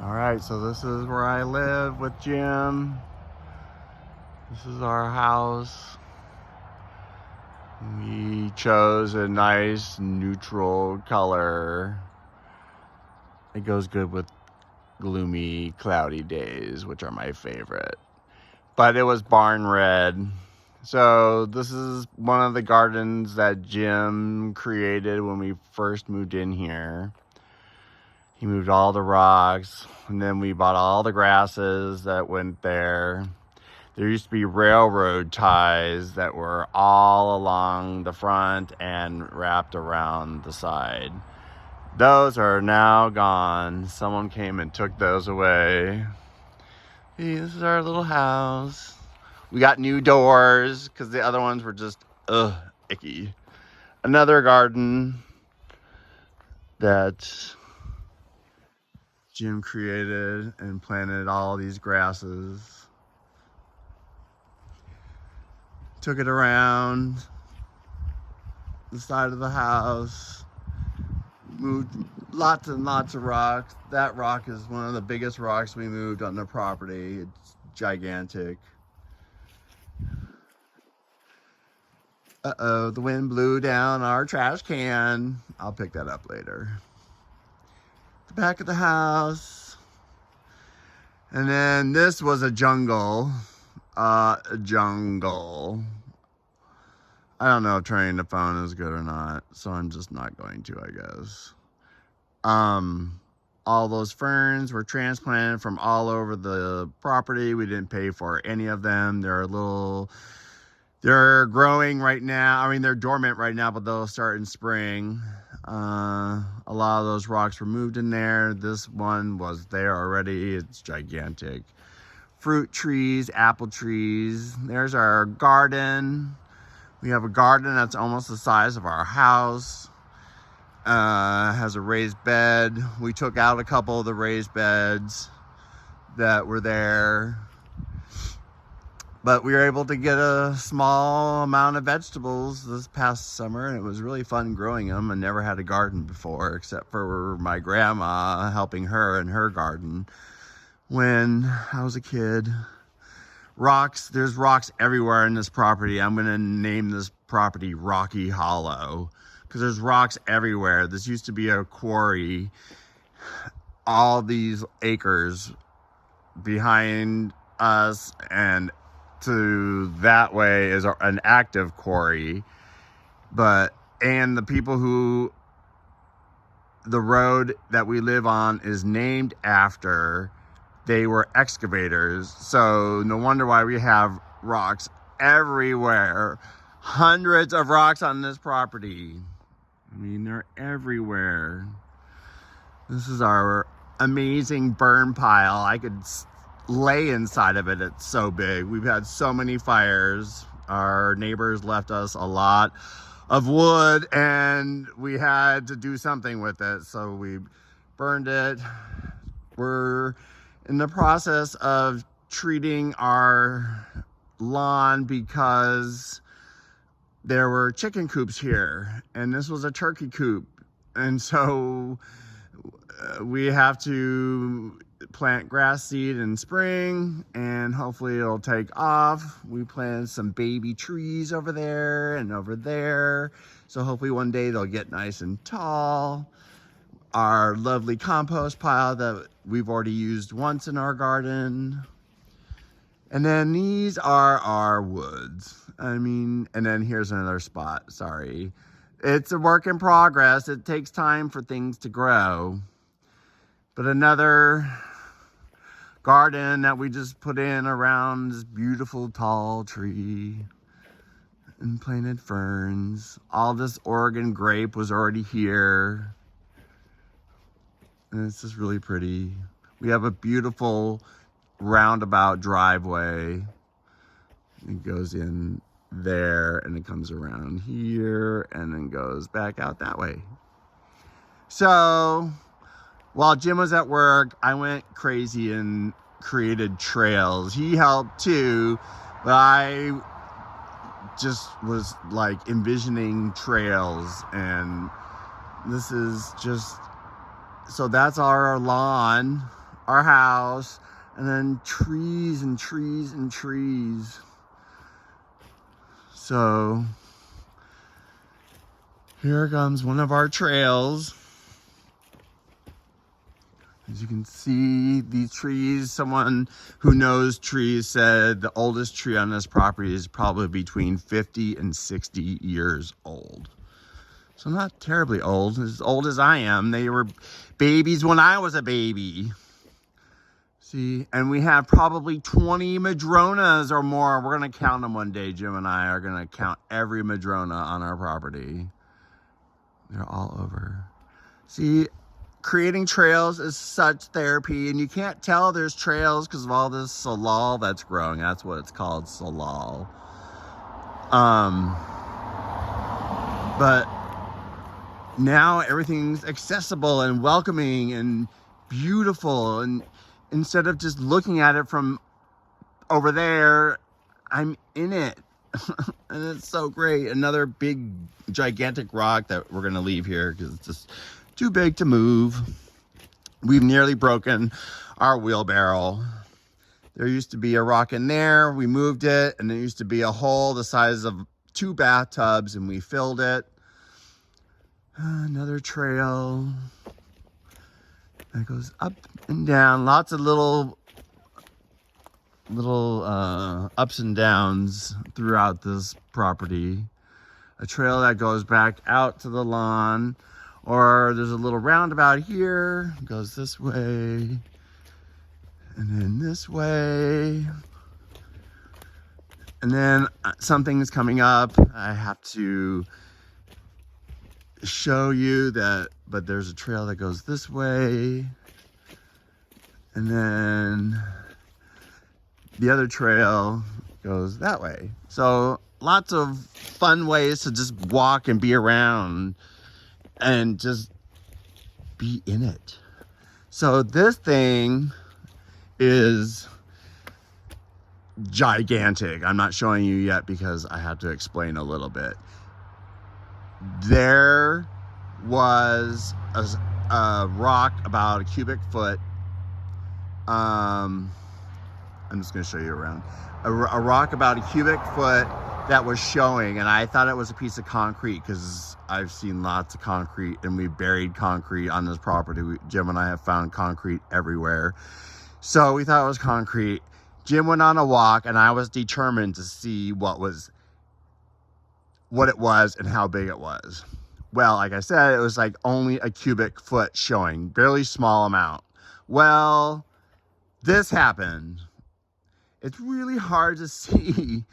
All right, so this is where I live with Jim. This is our house. We chose a nice neutral color. It goes good with gloomy, cloudy days, which are my favorite. But it was barn red. So this is one of the gardens that Jim created when we first moved in here. He moved all the rocks, and then we bought all the grasses that went there. There used to be railroad ties that were all along the front and wrapped around the side. Those are now gone. Someone came and took those away. Hey, this is our little house. We got new doors because the other ones were just, icky. Another garden that Jim created and planted all these grasses. Took it around the side of the house. Moved lots and lots of rocks. That rock is one of the biggest rocks we moved on the property. It's gigantic. Uh-oh, the wind blew down our trash can. I'll pick that up later. The back of the house. And then this was a jungle. I don't know if turning the phone is good or not, so I'm just not going to, I guess. All those ferns were transplanted from all over the property. We didn't pay for any of them. They're growing right now. I mean, they're dormant right now, but they'll start in spring. A lot of those rocks were moved in there. This one was there already. It's gigantic. Fruit trees, apple trees. There's our garden. We have a garden that's almost the size of our house. Has a raised bed. We took out a couple of the raised beds that were there. But we were able to get a small amount of vegetables this past summer, and it was really fun growing them. I never had a garden before, except for my grandma helping her in her garden when I was a kid. Rocks, there's rocks everywhere in this property. I'm going to name this property Rocky Hollow because there's rocks everywhere. This used to be a quarry. All these acres behind us and to that way is an active quarry. And the people who the road that we live on is named after, they were excavators. So no wonder why we have rocks everywhere. Hundreds of rocks on this property. I mean, they're everywhere. This is our amazing burn pile. I could lay inside of it. It's so big. We've had so many fires. Our neighbors left us a lot of wood and we had to do something with it. So we burned it. We're in the process of treating our lawn because there were chicken coops here and this was a turkey coop. And so we have to plant grass seed in spring and hopefully it'll take off. We planted some baby trees over there and over there. So hopefully one day they'll get nice and tall. Our lovely compost pile that we've already used once in our garden. And then these are our woods. I mean, and then here's another spot, sorry. It's a work in progress. It takes time for things to grow. But another garden that we just put in around this beautiful tall tree and planted ferns. All this Oregon grape was already here. And it's just really pretty. We have a beautiful roundabout driveway. It goes in there and it comes around here and then goes back out that way. So while Jim was at work, I went crazy and created trails. He helped too, but I just was like envisioning trails, and this is just, so that's our lawn. our house, and then trees and trees and trees. So here comes one of our trails. As you can see, these trees, someone who knows trees said the oldest tree on this property is probably between 50 and 60 years old. So not terribly old, as old as I am. They were babies when I was a baby. See, and we have probably 20 madronas or more. We're going to count them one day. Jim and I are going to count every madrona on our property. They're all over. See, creating trails is such therapy, and you can't tell there's trails because of all this salal that's growing. That's what it's called, salal. But now everything's accessible and welcoming and beautiful, and instead of just looking at it from over there, I'm in it. And it's so great. Another big gigantic rock that we're gonna leave here because it's just too big to move. We've nearly broken our wheelbarrow. There used to be a rock in there. We moved it, and there used to be a hole the size of 2 bathtubs, and we filled it. Another trail that goes up and down. Lots of little ups and downs throughout this property. A trail that goes back out to the lawn, or there's a little roundabout here, goes this way, and then this way. And then something's coming up. I have to show you that, but there's a trail that goes this way, and then the other trail goes that way. So lots of fun ways to just walk and be around and just be in it. So this thing is gigantic. I'm not showing you yet because I have to explain a little bit. There was a rock about a cubic foot. I'm just going to show you around. A rock about a cubic foot that was showing, and I thought it was a piece of concrete because I've seen lots of concrete, and we buried concrete on this property. Jim and I have found concrete everywhere. So we thought it was concrete. Jim went on a walk, and I was determined to see what it was and how big it was. Well, like I said, it was like only a cubic foot showing, barely small amount. Well, this happened. It's really hard to see,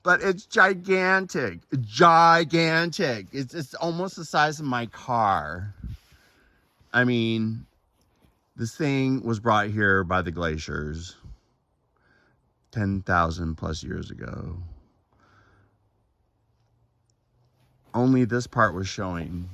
but it's gigantic. Gigantic. It's almost the size of my car. I mean, this thing was brought here by the glaciers 10,000 plus years ago. Only this part was showing,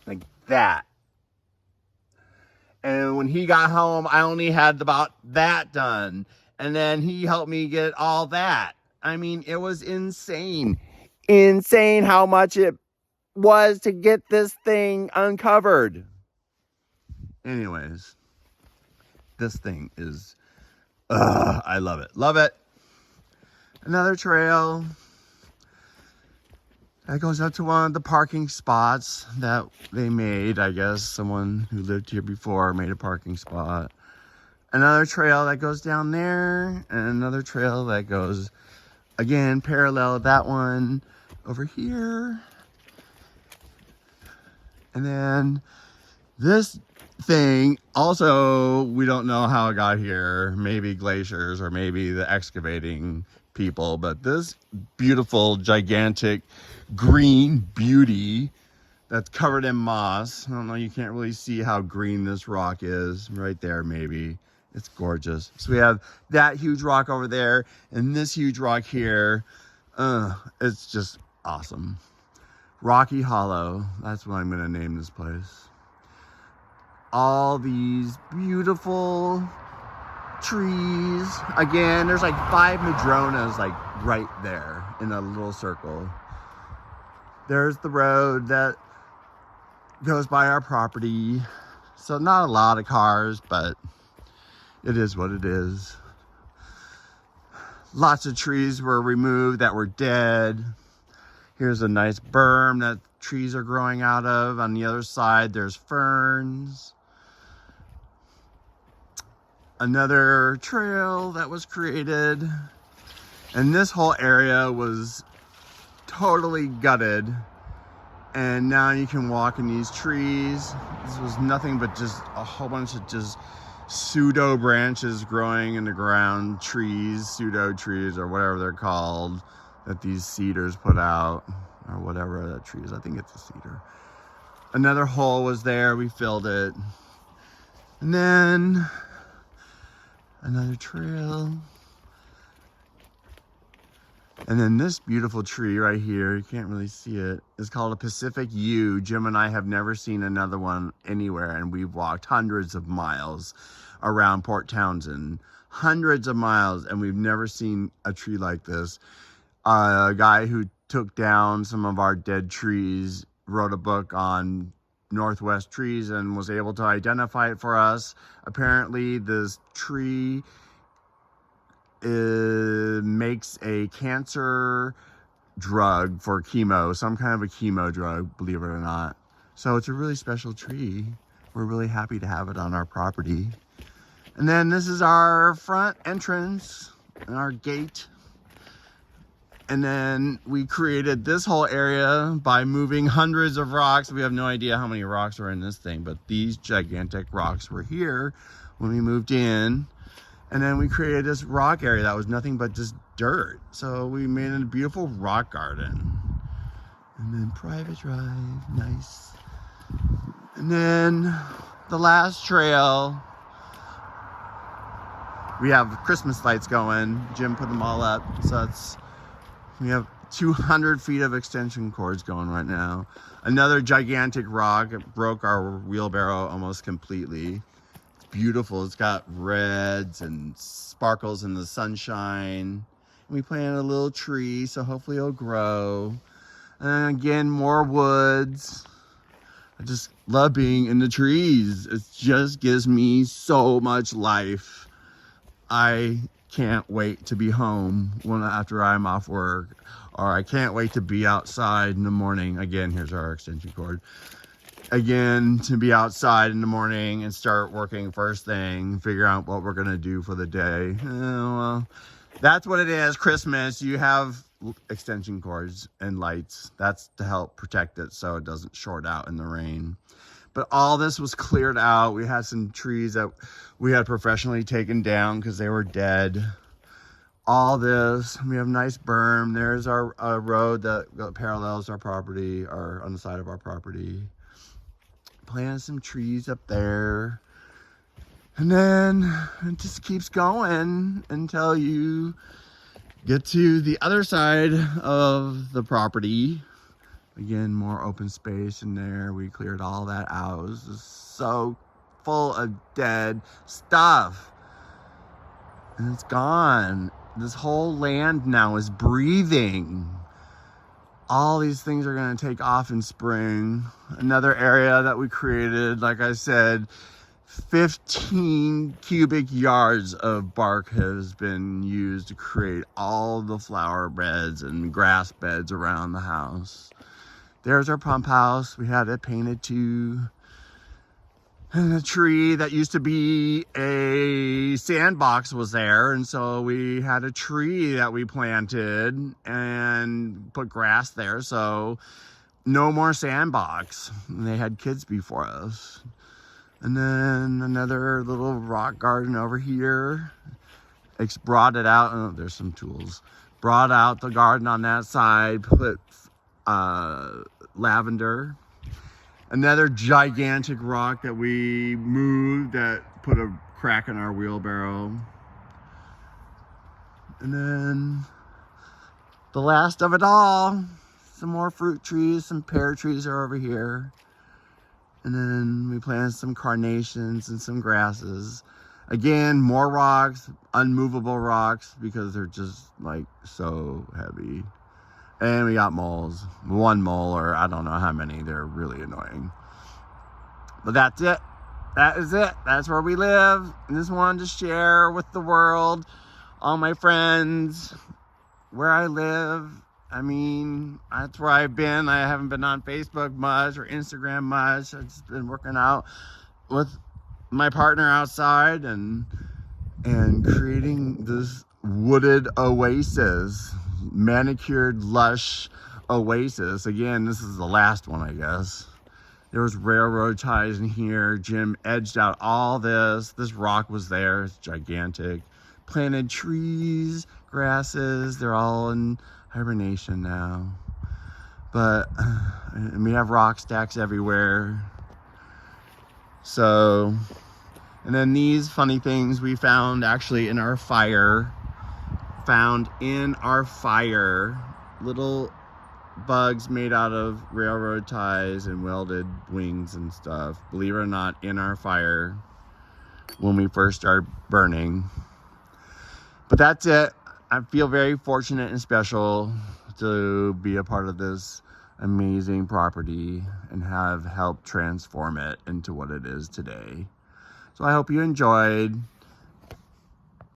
like that. And when he got home, I only had about that done. And then he helped me get all that. I mean, it was insane. Insane how much it was to get this thing uncovered. Anyways, this thing is, I love it. Love it. Another trail that goes up to one of the parking spots that they made. I guess someone who lived here before made a parking spot. Another trail that goes down there, and another trail that goes, again, parallel to that one over here. And then this thing, also, we don't know how it got here. Maybe glaciers or maybe the excavating people. But this beautiful, gigantic green beauty that's covered in moss. I don't know, you can't really see how green this rock is. Right there, maybe. It's gorgeous. So we have that huge rock over there and this huge rock here. It's just awesome. Rocky Hollow. That's what I'm going to name this place. All these beautiful trees. Again, there's like 5 madronas like right there in a little circle. There's the road that goes by our property. So not a lot of cars, but It is what it is. Lots of trees were removed that were dead. Here's a nice berm that trees are growing out of. On the other side, there's ferns. Another trail that was created. And this whole area was totally gutted. And now you can walk in these trees. This was nothing but just a whole bunch of just pseudo branches growing in the ground, trees, pseudo trees, or whatever they're called, that these cedars put out, or whatever that tree is. I think it's a cedar. Another hole was there, we filled it. And then another trail. And then this beautiful tree right here, you can't really see it, it's called a Pacific Yew. Jim and I have never seen another one anywhere, and we've walked hundreds of miles around Port Townsend. Hundreds of miles, and we've never seen a tree like this. A guy who took down some of our dead trees wrote a book on Northwest trees and was able to identify it for us. Apparently, this tree makes a cancer drug for chemo, some kind of a chemo drug, believe it or not. So it's a really special tree. We're really happy to have it on our property. And then this is our front entrance and our gate. And then we created this whole area by moving hundreds of rocks. We have no idea how many rocks are in this thing, but these gigantic rocks were here when we moved in. And then we created this rock area that was nothing but just dirt. So we made a beautiful rock garden. And then private drive, nice. And then the last trail, we have Christmas lights going. Jim put them all up. So we have 200 feet of extension cords going right now. Another gigantic rock. It broke our wheelbarrow almost completely. Beautiful. It's got reds and sparkles in the sunshine. And we planted a little tree, so hopefully it'll grow. And again, more woods. I just love being in the trees. It just gives me so much life. I can't wait to be home after I'm off work, or I can't wait to be outside in the morning. Again, here's our extension cord. Again, to be outside in the morning and start working first thing, figure out what we're gonna do for the day. Well, that's what it is, Christmas. You have extension cords and lights. That's to help protect it so it doesn't short out in the rain. But all this was cleared out. We had some trees that we had professionally taken down because they were dead. All this, we have a nice berm. There's our road that parallels our property, or on the side of our property. Planted some trees up there, and then it just keeps going until you get to the other side of the property. Again, more open space in there. We cleared all that out. It was just so full of dead stuff, and it's gone. This whole land now is breathing. All these things are going to take off in spring. Another area that we created, like I said, 15 cubic yards of bark has been used to create all the flower beds and grass beds around the house. There's our pump house. We had it painted too. And a tree that used to be a sandbox was there, and so we had a tree that we planted and put grass there, so no more sandbox. And they had kids before us. And then another little rock garden over here. It's brought it out. Oh, there's some tools. Brought out the garden on that side, put lavender. Another gigantic rock that we moved that put a crack in our wheelbarrow. And then the last of it all, some more fruit trees, some pear trees are over here. And then we planted some carnations and some grasses. Again, more rocks, unmovable rocks, because they're just like so heavy. And we got moles. One mole, or I don't know how many. They're really annoying. But that's it. that is it. That's where we live. And just wanted to share with the world, all my friends, where I live. I mean, that's where I've been. I haven't been on Facebook much or Instagram much. I've just been working out with my partner outside and creating this wooded oasis, manicured, lush oasis. Again, this is the last one, I guess. There was railroad ties in here. Jim edged out all this. This rock was there. It's gigantic. Planted trees, grasses. They're all in hibernation now. But and we have rock stacks everywhere. So, and then these funny things we found actually in our fire. Little bugs made out of railroad ties and welded wings and stuff, believe it or not, in our fire when we first started burning. But that's it. I feel very fortunate and special to be a part of this amazing property and have helped transform it into what it is today. So I hope you enjoyed.